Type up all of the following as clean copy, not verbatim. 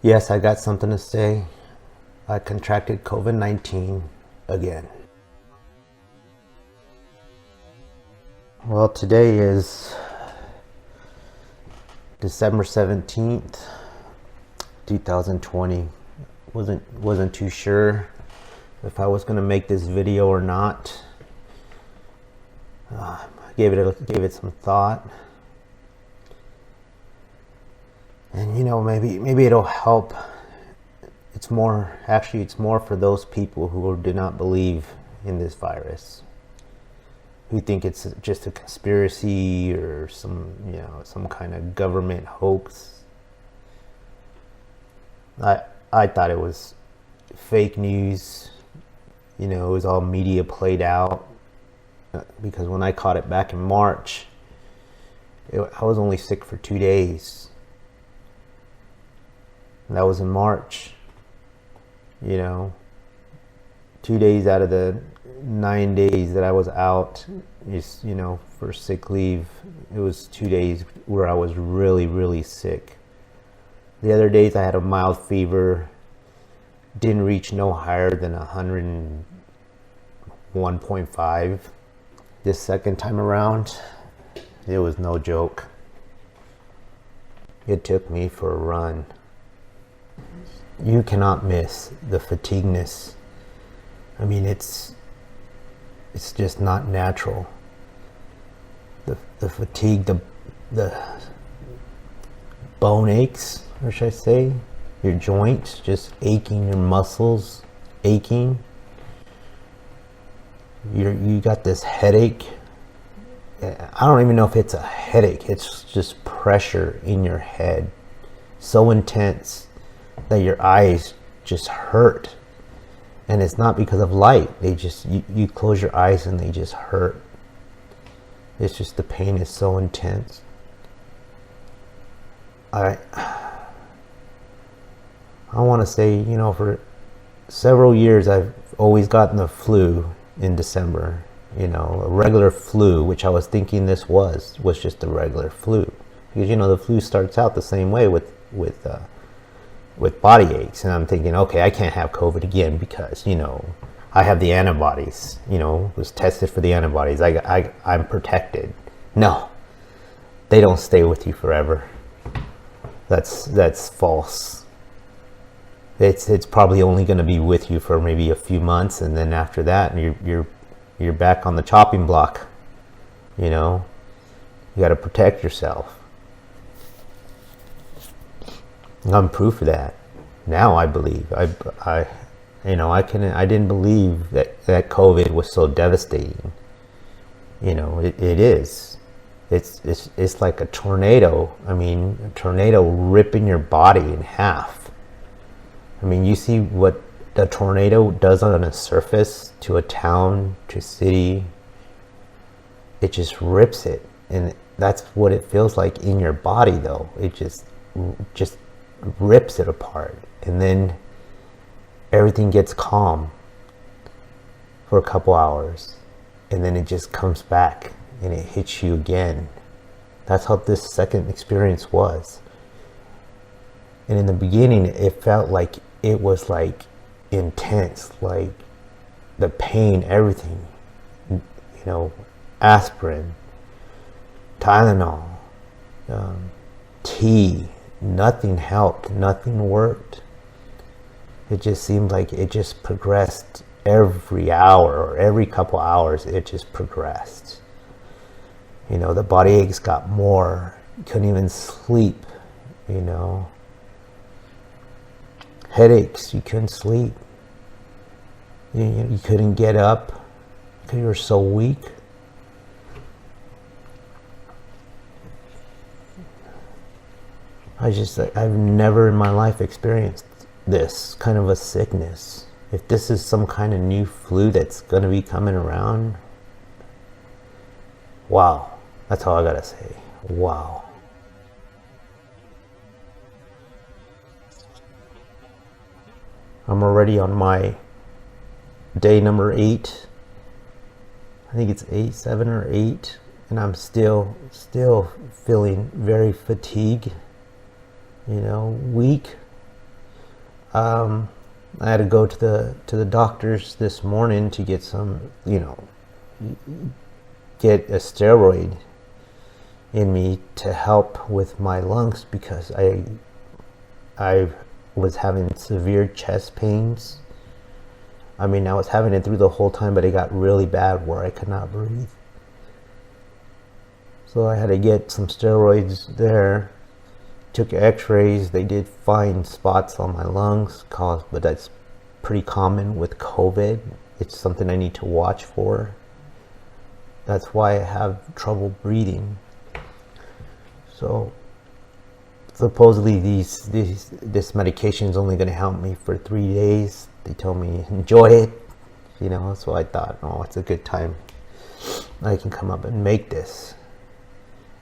Yes, I got something to say. I contracted COVID-19 again. Well, today is December 17th, 2020. Wasn't too sure if I was going to make this video or not. Gave it some thought. And maybe it'll help. It's more for those people who do not believe in this virus, who think it's just a conspiracy or some kind of government hoax. I thought it was fake news. It was all media played out, because when I caught it back in March, I was only sick for 2 days. And that was in March. 2 days out of the 9 days that I was out, for sick leave, it was 2 days where I was really, really sick. The other days I had a mild fever, didn't reach no higher than 101.5. This second time around, it was no joke. It took me for a run. You cannot miss the fatigueness. I mean, it's just not natural. The fatigue, the bone aches, or should I say, your joints just aching, your muscles aching. You got this headache. I don't even know if it's a headache. It's just pressure in your head, so intense that your eyes just hurt. And it's not because of light. You close your eyes and they just hurt. It's just, the pain is so intense. I want to say, for several years I've always gotten the flu in December. A regular flu, which I was thinking this was just a regular flu, because the flu starts out the same way with body aches, and I'm thinking, okay, I can't have COVID again because I have the antibodies. Was tested for the antibodies. I'm protected. No, they don't stay with you forever. That's false. It's probably only going to be with you for maybe a few months, and then after that, you're back on the chopping block. You got to protect yourself. I'm proof of that. Now I believe. I didn't believe that COVID was so devastating. It is. It's like a tornado. I mean, a tornado ripping your body in half. I mean, you see what the tornado does on a surface to a town, to a city. It just rips it, and that's what it feels like in your body, though. It just rips it apart, and then everything gets calm for a couple hours, and then it just comes back and it hits you again. That's how this second experience was. And in the beginning, it felt like it was like intense, like the pain, everything, aspirin, Tylenol, tea. Nothing helped. Nothing worked. It just seemed like it just progressed every hour or every couple hours. It just progressed. The body aches got more. You couldn't even sleep. Headaches. You couldn't sleep. You couldn't get up because you were so weak. I've never in my life experienced this kind of a sickness. If this is some kind of new flu that's going to be coming around, wow. That's all I gotta say. Wow. I'm already on my day number 8. I think it's 7 or 8, and I'm still feeling very fatigued, weak. I had to go to the doctors this morning to get some, get a steroid in me to help with my lungs, because I was having severe chest pains. I mean, I was having it through the whole time, but it got really bad where I could not breathe. So I had to get some steroids there. Took x-rays. They did find spots on my lungs, but that's pretty common with COVID. It's something I need to watch for. That's why I have trouble breathing. So supposedly this medication is only going to help me for 3 days. They told me enjoy it, so I thought, oh, it's a good time I can come up and make this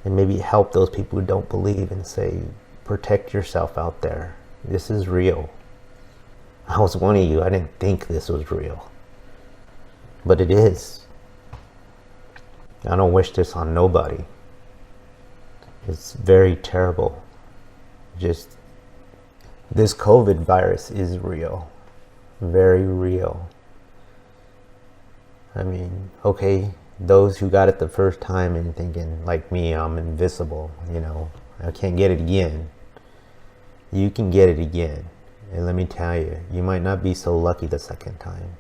and maybe help those people who don't believe and say, protect yourself out there. This is real. I was one of you. I didn't think this was real, but it is. I don't wish this on nobody. It's very terrible. Just this COVID virus is real. Very real. I mean, okay, those who got it the first time and thinking, like me, I'm invisible, I can't get it again. You can get it again. And let me tell you, you might not be so lucky the second time.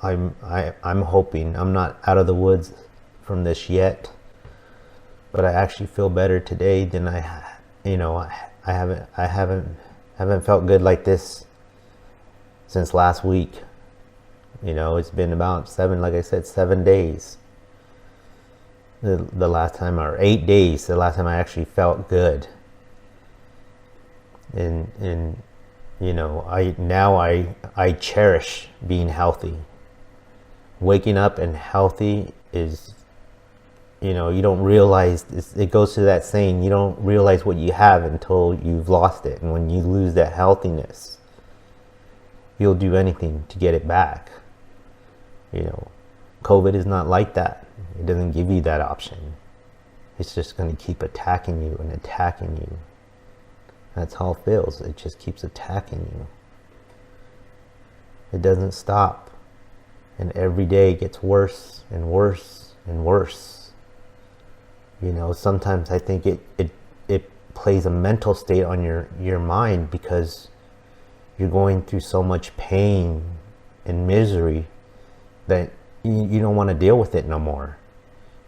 I'm hoping I'm not out of the woods from this yet, but I actually feel better today than I haven't felt good like this since last week. It's been about 7 days. The last time, or 8 days, the last time I actually felt good. And I cherish being healthy. Waking up and healthy is, you don't realize, it goes to that saying, you don't realize what you have until you've lost it. And when you lose that healthiness, you'll do anything to get it back. COVID is not like that. It doesn't give you that option. It's just going to keep attacking you and attacking you. That's how it feels. It just keeps attacking you. It doesn't stop. And every day it gets worse and worse and worse. Sometimes I think it plays a mental state on your mind, because you're going through so much pain and misery that you don't want to deal with it no more.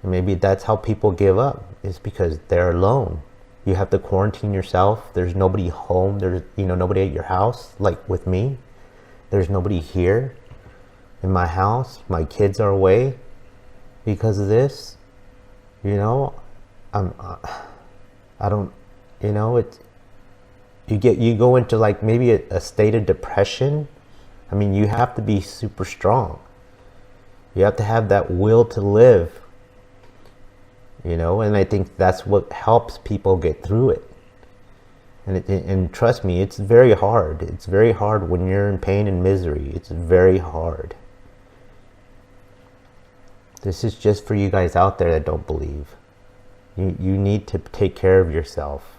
And maybe that's how people give up, is because they're alone. You have to quarantine yourself. There's nobody home. There's nobody at your house. Like with me, there's nobody here in my house. My kids are away because of this. I don't. You go into like maybe a state of depression. I mean, you have to be super strong. You have to have that will to live. And I think that's what helps people get through it. And trust me, it's very hard. It's very hard when you're in pain and misery. It's very hard. This is just for you guys out there that don't believe. You need to take care of yourself.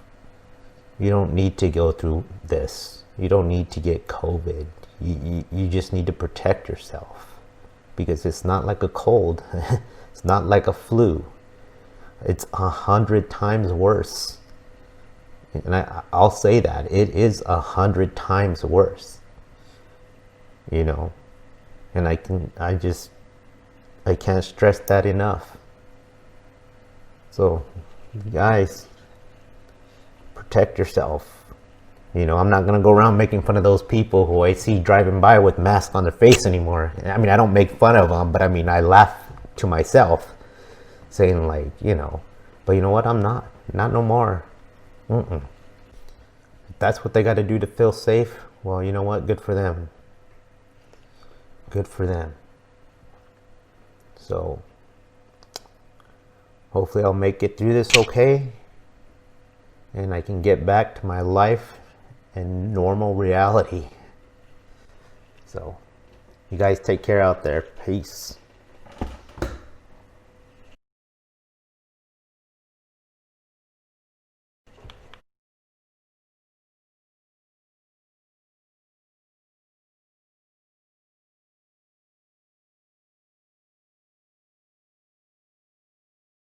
You don't need to go through this. You don't need to get COVID. You just need to protect yourself, because it's not like a cold. It's not like a flu. It's 100 times worse. And I'll say that it is 100 times worse. And I can't stress that enough. So, guys, protect yourself. I'm not gonna go around making fun of those people who I see driving by with masks on their face anymore. I mean, I don't make fun of them, but I mean, I laugh to myself, saying like, but you know what? I'm not no more. If that's what they got to do to feel safe, well, you know what? Good for them. Good for them. So hopefully I'll make it through this okay, and I can get back to my life and normal reality. So you guys take care out there. Peace.